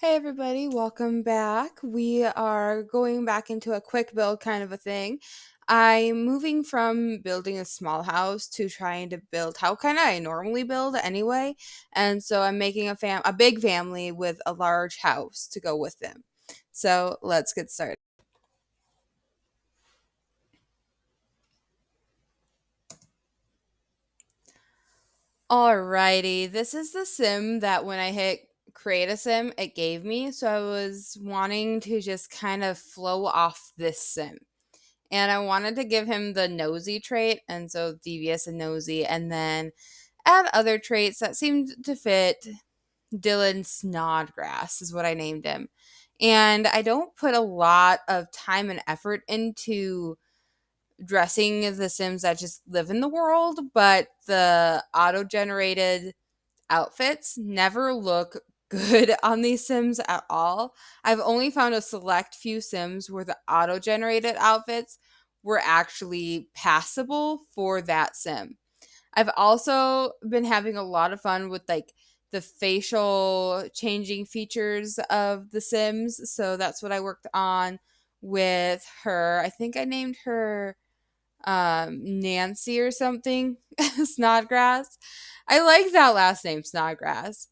Hey everybody, welcome back. We are going back into a quick build kind of a thing. I'm moving from building a small house to trying to build how kind of I normally build anyway. And so I'm making a big family with a large house to go with them. So let's get started. Alrighty, this is the sim that when I hit create a sim, it gave me. So I was wanting to just kind of flow off this sim. And I wanted to give him the nosy trait, and so devious and nosy, and then add other traits that seemed to fit. Dylan Snodgrass is what I named him. And I don't put a lot of time and effort into dressing the Sims that just live in the world, but the auto generated outfits never look good on these Sims at all. I've only found a select few Sims where the auto generated outfits were actually passable for that Sim. I've also been having a lot of fun with like the facial changing features of the Sims. So that's what I worked on with her. I think I named her Nancy or something. Snodgrass. I like that last name, Snodgrass.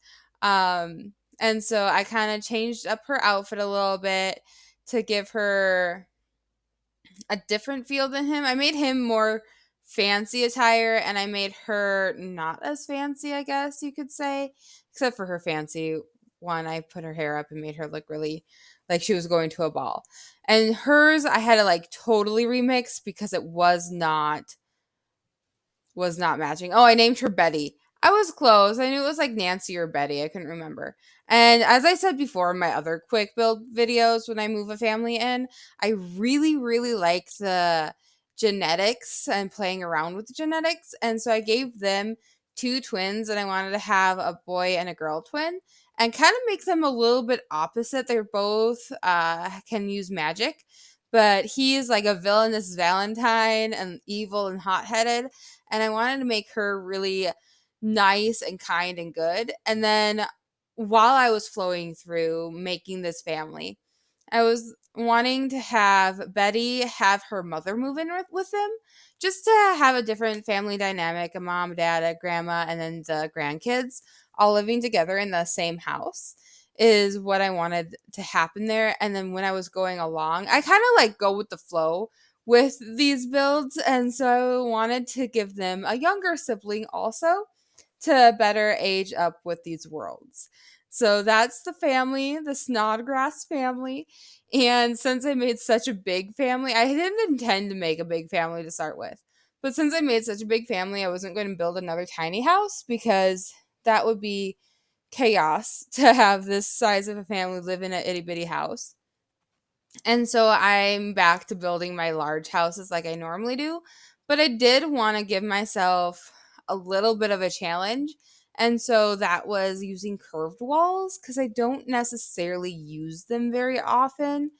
And so I kind of changed up her outfit a little bit to give her a different feel than him. I made him more fancy attire and I made her not as fancy, I guess you could say, except for her fancy one. I put her hair up and made her look really like she was going to a ball. And hers I had to like totally remix because it was not matching. Oh, I named her Betty. I was close. I knew it was like Nancy or Betty. I couldn't remember. And as I said before in my other quick build videos, when I move a family in, I really, really like the genetics and playing around with the genetics. And so I gave them two twins, and I wanted to have a boy and a girl twin and kind of make them a little bit opposite. They're both can use magic, but he is like a villainous Valentine and evil and hot headed, and I wanted to make her really nice and kind and good. And then while I was flowing through making this family, I was wanting to have Betty have her mother move in with them just to have a different family dynamic, a mom, dad, a grandma, and then the grandkids all living together in the same house is what I wanted to happen there. And then when I was going along, I kind of like go with the flow with these builds. And so I wanted to give them a younger sibling also to better age up with these worlds. So that's the family, the Snodgrass family. And since I made such a big family, I didn't intend to make a big family to start with. But since I made such a big family, I wasn't going to build another tiny house because that would be chaos to have this size of a family live in an itty bitty house. And so I'm back to building my large houses like I normally do. But I did want to give myself a little bit of a challenge. And so that was using curved walls because I don't necessarily use them very often.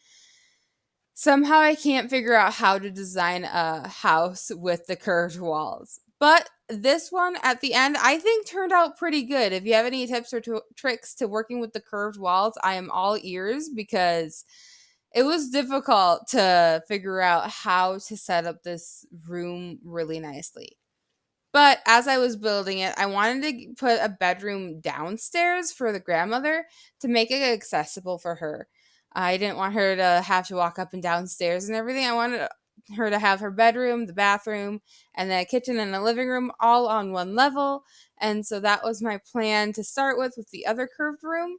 Somehow I can't figure out how to design a house with the curved walls. But this one at the end, I think turned out pretty good. If you have any tips or tricks to working with the curved walls, I am all ears because it was difficult to figure out how to set up this room really nicely. But as I was building it, I wanted to put a bedroom downstairs for the grandmother to make it accessible for her. I didn't want her to have to walk up and downstairs and everything. I wanted her to have her bedroom, the bathroom, and the kitchen and the living room all on one level. And so that was my plan to start with the other curved room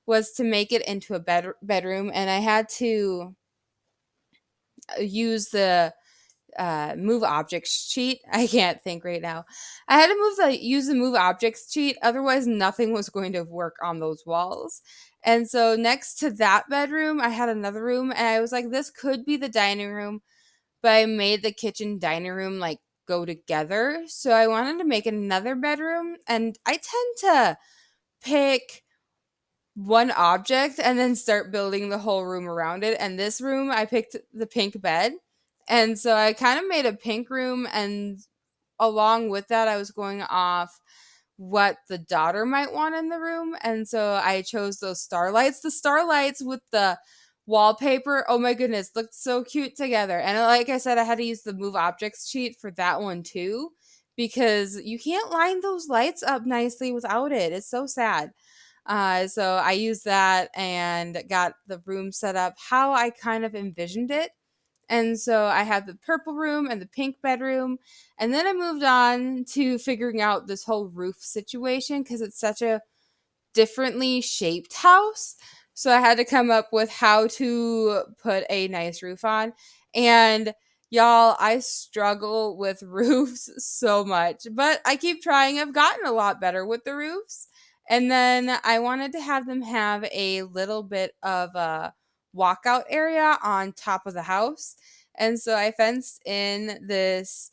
was to make it into a bedroom, and I had to use the move objects cheat. I can't think right now. I had to use the move objects cheat, otherwise nothing was going to work on those walls. And so next to that bedroom, I had another room, and I was like, this could be the dining room, but I made the kitchen dining room like go together. So I wanted to make another bedroom, and I tend to pick one object and then start building the whole room around it. And this room, I picked the pink bed. And so I kind of made a pink room. And along with that, I was going off what the daughter might want in the room. And so I chose those starlights. The starlights with the wallpaper, oh my goodness, looked so cute together. And like I said, I had to use the move objects cheat for that one too, because you can't line those lights up nicely without it. It's so sad. So I used that and got the room set up how I kind of envisioned it. And so I had the purple room and the pink bedroom. And then I moved on to figuring out this whole roof situation because it's such a differently shaped house. So I had to come up with how to put a nice roof on. And y'all, I struggle with roofs so much, but I keep trying. I've gotten a lot better with the roofs. And then I wanted to have them have a little bit of a walkout area on top of the house. And so I fenced in this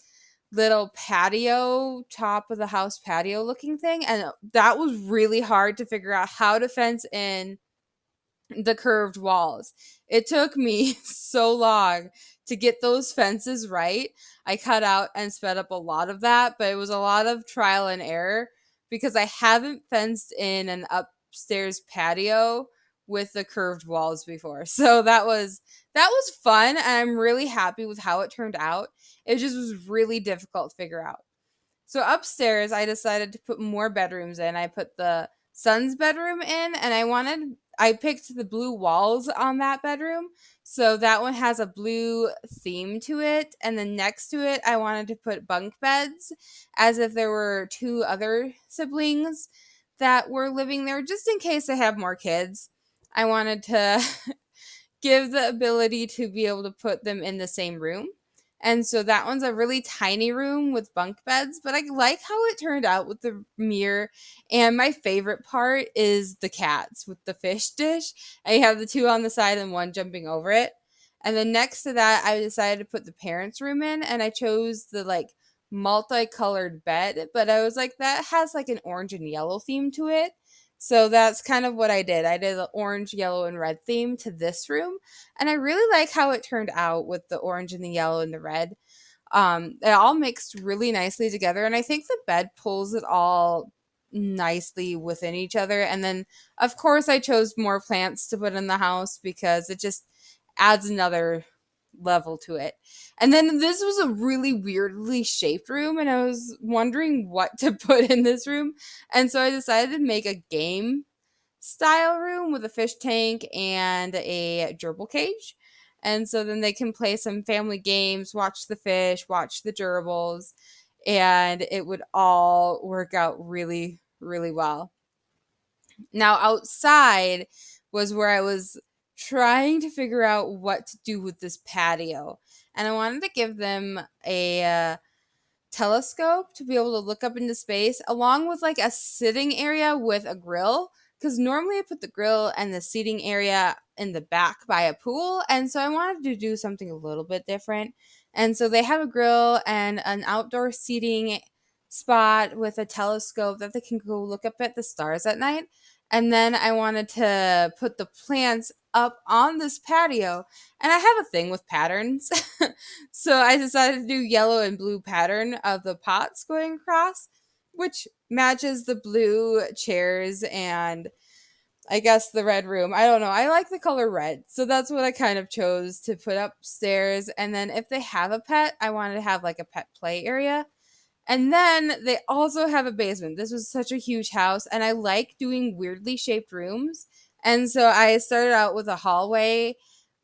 little patio, top of the house patio looking thing. And that was really hard to figure out how to fence in the curved walls. It took me so long to get those fences right. I cut out and sped up a lot of that, but it was a lot of trial and error because I haven't fenced in an upstairs patio with the curved walls before. So that was fun and I'm really happy with how it turned out. It just was really difficult to figure out. So upstairs, I decided to put more bedrooms in. I put the son's bedroom in, and I picked the blue walls on that bedroom. So that one has a blue theme to it. And then next to it, I wanted to put bunk beds as if there were two other siblings that were living there, just in case I have more kids. I wanted to give the ability to be able to put them in the same room. And so that one's a really tiny room with bunk beds, but I like how it turned out with the mirror. And my favorite part is the cats with the fish dish. I have the two on the side and one jumping over it. And then next to that, I decided to put the parents' room in, and I chose the like multicolored bed, but I was like, that has like an orange and yellow theme to it. So that's kind of what I did. I did the orange, yellow, and red theme to this room. And I really like how it turned out with the orange and the yellow and the red. It all mixed really nicely together. And I think the bed pulls it all nicely within each other. And then, of course, I chose more plants to put in the house because it just adds another level to it. And then this was a really weirdly shaped room, and I was wondering what to put in this room. And so I decided to make a game style room with a fish tank and a gerbil cage. And so then they can play some family games, watch the fish, watch the gerbils, and it would all work out really, really well. Now, outside was where I was trying to figure out what to do with this patio. And I wanted to give them a telescope to be able to look up into space, along with like a sitting area with a grill. Because normally I put the grill and the seating area in the back by a pool. And so I wanted to do something a little bit different. And so they have a grill and an outdoor seating spot with a telescope that they can go look up at the stars at night. And then I wanted to put the plants up on this patio. And I have a thing with patterns. So I decided to do yellow and blue pattern of the pots going across, which matches the blue chairs and I guess the red room. I don't know. I like the color red. So that's what I kind of chose to put upstairs. And then if they have a pet, I wanted to have like a pet play area. And then they also have a basement. This was such a huge house, and I like doing weirdly shaped rooms. And so I started out with a hallway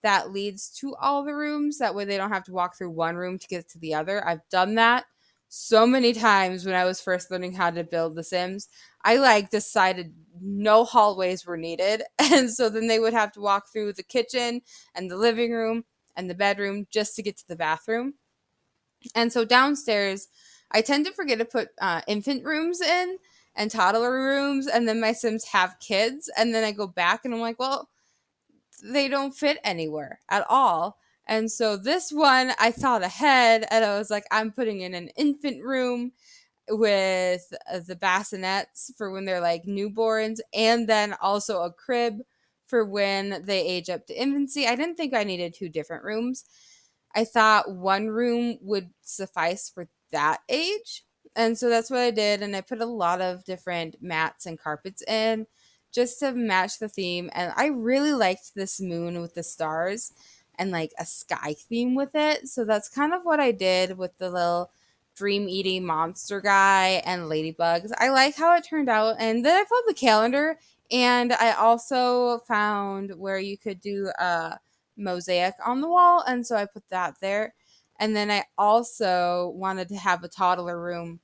that leads to all the rooms. That way they don't have to walk through one room to get to the other. I've done that so many times when I was first learning how to build The Sims. I like decided no hallways were needed. And so then they would have to walk through the kitchen and the living room and the bedroom just to get to the bathroom. And so downstairs, I tend to forget to put infant rooms in and toddler rooms, and then my Sims have kids, and then I go back and I'm like, well, they don't fit anywhere at all. And so this one, I thought ahead, and I was like, I'm putting in an infant room with the bassinets for when they're like newborns, and then also a crib for when they age up to infancy. I didn't think I needed two different rooms. I thought one room would suffice for that age. And so that's what I did. And I put a lot of different mats and carpets in just to match the theme. And I really liked this moon with the stars and like a sky theme with it. So that's kind of what I did with the little dream eating monster guy and ladybugs. I like how it turned out. And then I found the calendar, and I also found where you could do a mosaic on the wall. And so I put that there. And then I also wanted to have a toddler room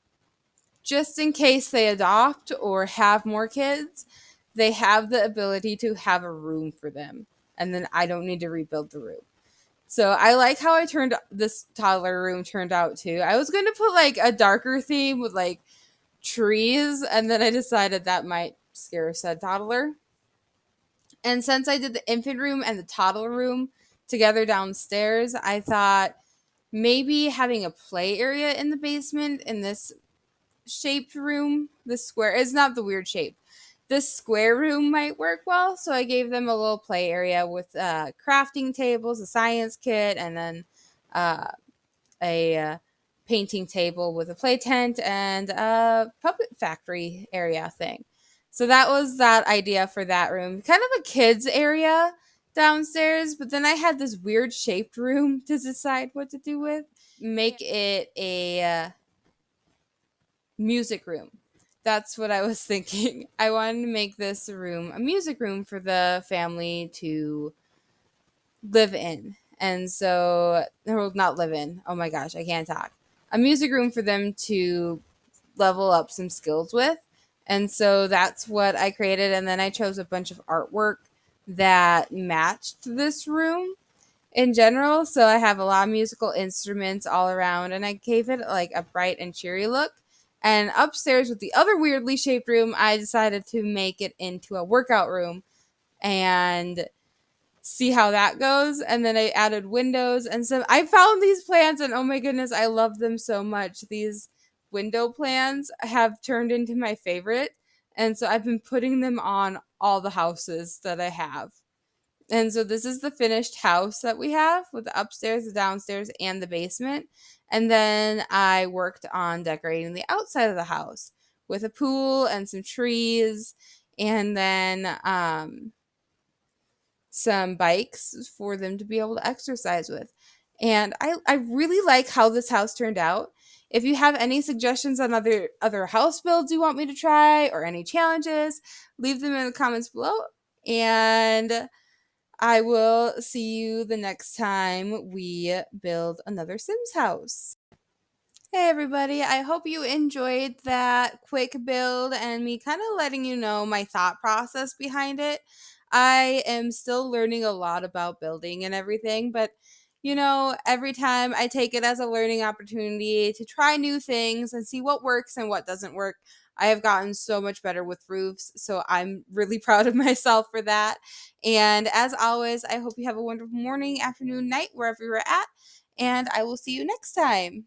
just in case they adopt or have more kids. They have the ability to have a room for them. And then I don't need to rebuild the room. So I like how I turned this toddler room turned out too. I was going to put like a darker theme with like trees, and then I decided that might scare said toddler. And since I did the infant room and the toddler room together downstairs, I thought maybe having a play area in the basement in this shaped room, this square, it's not the weird shape. This square room might work well. So I gave them a little play area with crafting tables, a science kit, and then uh, a painting table with a play tent and a puppet factory area thing. So that was that idea for that room. Kind of a kids area downstairs, but then I had this weird shaped room to decide what to do with. Make it a music room. That's what I was thinking. I wanted to make this room a music room for the family to live in. And so, or not live in. Oh my gosh, I can't talk. A music room for them to level up some skills with. And so that's what I created. And then I chose a bunch of artwork that matched this room in general. So I have a lot of musical instruments all around, and I gave it like a bright and cheery look. And upstairs with the other weirdly shaped room, I decided to make it into a workout room and see how that goes. And then I added windows and some. I found these plants, and oh my goodness, I love them so much. These window plants have turned into my favorite. And so I've been putting them on all the houses that I have. And so this is the finished house that we have with the upstairs, the downstairs, and the basement. And then I worked on decorating the outside of the house with a pool and some trees, and then some bikes for them to be able to exercise with. And I really like how this house turned out. If you have any suggestions on other house builds you want me to try or any challenges, leave them in the comments below. And I will see you the next time we build another Sims house. Hey everybody, I hope you enjoyed that quick build and me kind of letting you know my thought process behind it. I am still learning a lot about building and everything, but every time I take it as a learning opportunity to try new things and see what works and what doesn't work. I have gotten so much better with roofs, so I'm really proud of myself for that. And as always, I hope you have a wonderful morning, afternoon, night, wherever you're at, and I will see you next time.